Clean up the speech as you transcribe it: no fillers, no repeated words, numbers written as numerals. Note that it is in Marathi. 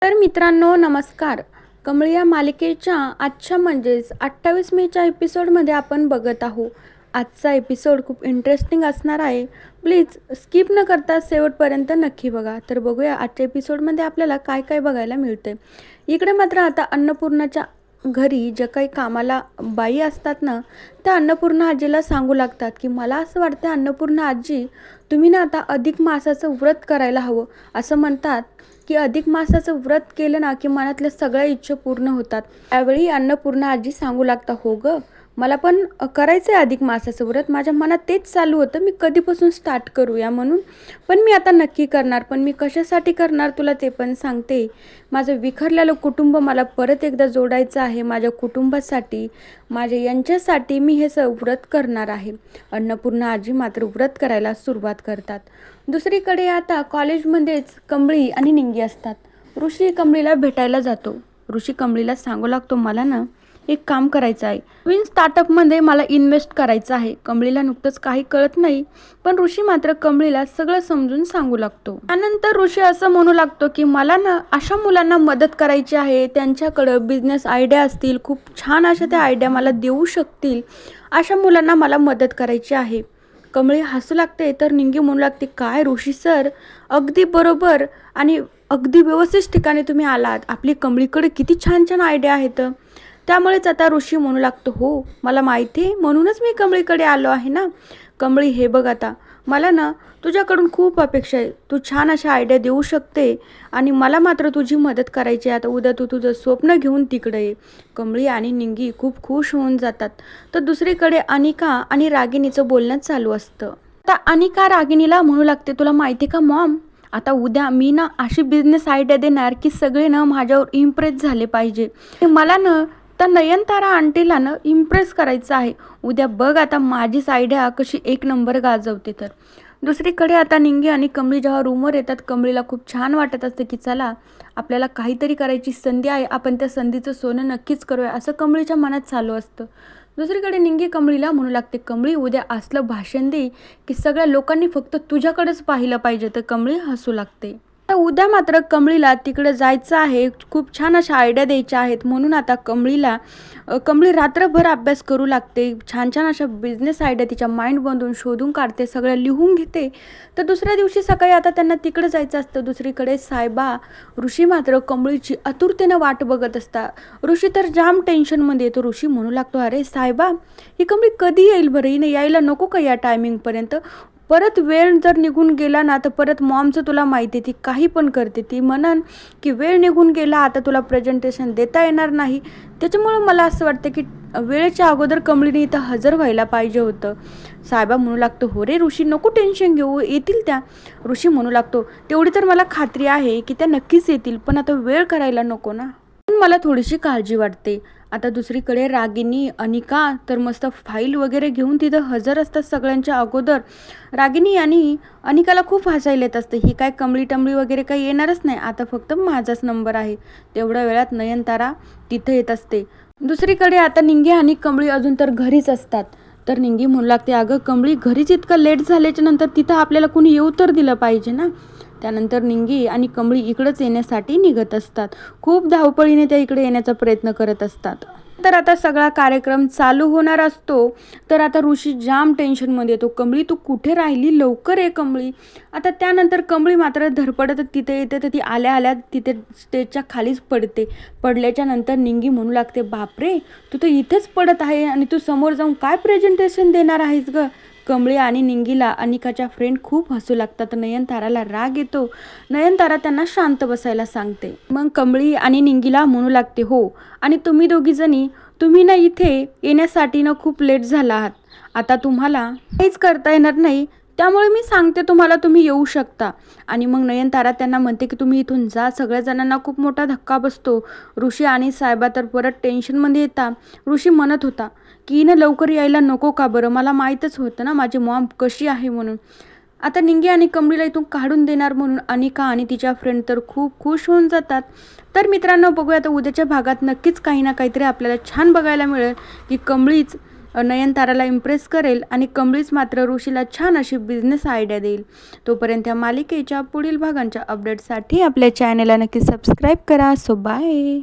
तर मित्रांनो नमस्कार. कमळ या मालिकेच्या आजच्या म्हणजेच 28 मेच्या एपिसोडमध्ये आपण बघत आहोत. आजचा एपिसोड खूप इंटरेस्टिंग असणार आहे. प्लीज स्किप न करता शेवटपर्यंत नक्की बघा. तर बघूया आजच्या एपिसोडमध्ये आपल्याला काय काय बघायला मिळते. इकडे मात्र आता अन्नपूर्णाच्या घरी जे काही कामाला बाई असतात ना, त्या अन्नपूर्णा आजीला सांगू लागतात की मला असं वाटतं अन्नपूर्णा आजी, तुम्ही ना आता अधिक मासाचं व्रत करायला हवं. असं म्हणतात की अधिक मासाचं व्रत केलं ना की मनातल्या सगळ्या इच्छा पूर्ण होतात. त्यावेळी अन्नपूर्णा आजी सांगू लागता, हो ग, मला पण करायचं आहे अधिक मासाचं व्रत. माझ्या मनात तेच चालू होतं, मी कधीपासून स्टार्ट करूया म्हणून. पण मी आता नक्की करणार. पण मी कशासाठी करणार तुला ते पण सांगते. माझं विखरलेलं कुटुंब मला परत एकदा जोडायचं आहे. माझ्या कुटुंबासाठी, माझ्या यांच्यासाठी मी हे व्रत करणार आहे. अन्नपूर्णा आजी मात्र व्रत करायला सुरुवात करतात. दुसरीकडे आता कॉलेजमध्येच कमळी आणि निंगी असतात. ऋषी कमळीला भेटायला जातो. ऋषी कमळीला सांगू लागतो, मला ना एक काम करायचं आहे. नवीन स्टार्टअपमध्ये मला इन्व्हेस्ट करायचं आहे. कमळीला नुकतंच काही कळत नाही, पण ऋषी मात्र कमळीला सगळं समजून सांगू लागतो. त्यानंतर ऋषी असं म्हणू लागतो की मला ना अशा मुलांना मदत करायची आहे, त्यांच्याकडं बिझनेस आयडिया असतील, खूप छान अशा त्या आयडिया मला देऊ शकतील, अशा मुलांना मला मदत करायची आहे. कमळी हसू लागते. तर निंगी म्हणू लागते, काय ऋषी सर, अगदी बरोबर आणि अगदी व्यवस्थित ठिकाणी तुम्ही आलात. आपली कमळीकडे किती छान छान आयडिया आहेत. त्यामुळेच आता ऋषी म्हणू लागतो, हो मला माहिती आहे, म्हणूनच मी कमळीकडे आलो आहे ना. कमळी, हे बघ आता, मला ना तुझ्याकडून खूप अपेक्षा आहे. तू छान अशा आयडिया देऊ शकते आणि मला मात्र तुझी मदत करायची आहे. आता उद्या तू तुझं स्वप्न घेऊन तिकडे ये. कमळी आणि निंगी खूप खुश होऊन जातात. तर दुसरीकडे अनिका आणि रागिणीचं बोलणं चालू असतं. आता अनिका रागिणीला म्हणू लागते, तुला माहिती का मॉम, आता उद्या मी ना अशी बिझनेस आयडिया देणार की सगळे ना माझ्यावर इम्प्रेस झाले पाहिजे. मला ना तर नयनतारा आंटीला ना इम्प्रेस करायचं आहे. उद्या बघ आता माझीच आयडिया कशी एक नंबर गाजवते. तर दुसरीकडे आता निंगी आणि कमळी जेव्हा रूमवर येतात, कमळीला खूप छान वाटत असते की चला आपल्याला काहीतरी करायची संधी आहे, आपण त्या संधीचं सोनं नक्कीच करूया, असं कमळीच्या मनात चालू असतं. दुसरीकडे निंगी कमळीला म्हणू लागते, कमळी उद्या असलं भाषण दे की सगळ्या लोकांनी फक्त तुझ्याकडेच पाहिलं पाहिजे. तर कमळी हसू लागते. आता उद्या मात्र कमळीला तिकडे जायचं आहे, खूप छान अशा आयडिया द्यायच्या आहेत. म्हणून आता कमळी रात्रभर अभ्यास करू लागते. छान छान अशा बिझनेस आयडिया तिच्या माइंडमधून शोधून काढते, सगळ्या लिहून घेते. तर दुसऱ्या दिवशी सकाळी आता त्यांना तिकडे जायचं असतं. दुसरीकडे सायबा, ऋषी मात्र कमळीची आतुरतेनं वाट बघत असतात. ऋषी तर जाम टेन्शनमध्ये येतो. ऋषी म्हणू लागतो, अरे सायबा, ही कमळी कधी येईल बरं, हिने यायला नको का या टायमिंगपर्यंत. परत वेळ जर निघून गेला ना तर परत मॉमचं तुला माहिती आहे, ती काही पण करते. ती म्हणन की वेळ निघून गेला, आता तुला प्रेझेंटेशन देता येणार नाही. त्याच्यामुळं मला असं वाटतं की वेळेच्या अगोदर कमळीने इथं हजर व्हायला पाहिजे होतं. साहेबा म्हणू लागतो, हो रे ऋषी, नको टेन्शन घेऊ, येतील त्या. ऋषी म्हणू लागतो, तेवढी तर मला खात्री आहे की त्या नक्कीच येतील, पण आता वेळ करायला नको ना, मला थोडीशी काळजी वाटते. आता दुसरीकडे रागिनी, अनिका तर मस्त फाईल वगैरे घेऊन तिथं हजर असतात सगळ्यांच्या अगोदर. रागिनी आणि अनिकाला खूप हसायला येत असते, ही काय कमळी टमळी वगैरे काही येणारच नाही, आता फक्त माझाच नंबर आहे. तेवढ्या वेळात नयनतारा तिथं येत असते. दुसरीकडे आता निंगी आणि कमळी अजून तर घरीच असतात. तर निंगी म्हणू लागते, अगं कमळी, घरीच इतकं लेट झाल्याच्या नंतर तिथं आपल्याला कोणी येऊ तर दिलं पाहिजे ना. त्यानंतर निंगी आणि कमळी इकडंच येण्यासाठी निघत असतात. खूप धावपळीने त्या इकडे येण्याचा प्रयत्न करत असतात. तर आता सगळा कार्यक्रम चालू होणार असतो. तर आता ऋषी जाम टेन्शनमध्ये येतो, कमळी तू कुठे राहिली, लवकर ये कमळी. आता त्यानंतर कमळी मात्र धडपडत तिथे येते. तर ती आल्या आल्या तिथे स्टेजच्या खालीच पडते. पडल्याच्या नंतर निंगी म्हणू लागते, बापरे, तू तर इथेच पडत आहे आणि तू समोर जाऊन काय प्रेझेंटेशन देणार आहेस ग. कमळी आणि निंगीला अनिकाच्या फ्रेंड खूप हसू लागतात. नयनताराला राग येतो. नयनतारा त्यांना शांत बसायला सांगते. मग कमळी आणि निंगीला म्हणू लागते, हो, आणि तुम्ही दोघीजणी, तुम्ही ना इथे येण्यासाठी ना खूप लेट झाला आहात. आता तुम्हाला काहीच करता येणार नाही, त्यामुळे मी सांगते तुम्हाला, तुम्ही येऊ शकता. आणि मग नयनतारा त्यांना म्हणते की तुम्ही इथून जा. सगळ्या जणांना खूप मोठा धक्का बसतो. ऋषी आणि साहेबा तर परत टेन्शनमध्ये येतात. ऋषी म्हणत होता की ना लवकर यायला नको का बरं, मला माहीतच होतं ना माझी मॉम कशी आहे म्हणून. आता निंगी आणि कमळीला इथून काढून देणार म्हणून अनिका आणि तिच्या फ्रेंड तर खूप खुश होऊन जातात. तर मित्रांनो, बघूया आता उद्याच्या भागात नक्कीच काही ना काहीतरी आपल्याला छान बघायला मिळेल की कमळीच नयनताराला इम्प्रेस करेल आणि कमळीच मात्र ऋषीला छान अशी बिझनेस आयडिया देईल. तोपर्यंत या मालिकेच्या पुढील भागांच्या अपडेटसाठी आपल्या चॅनेलला नक्की सबस्क्राईब करा. So bye.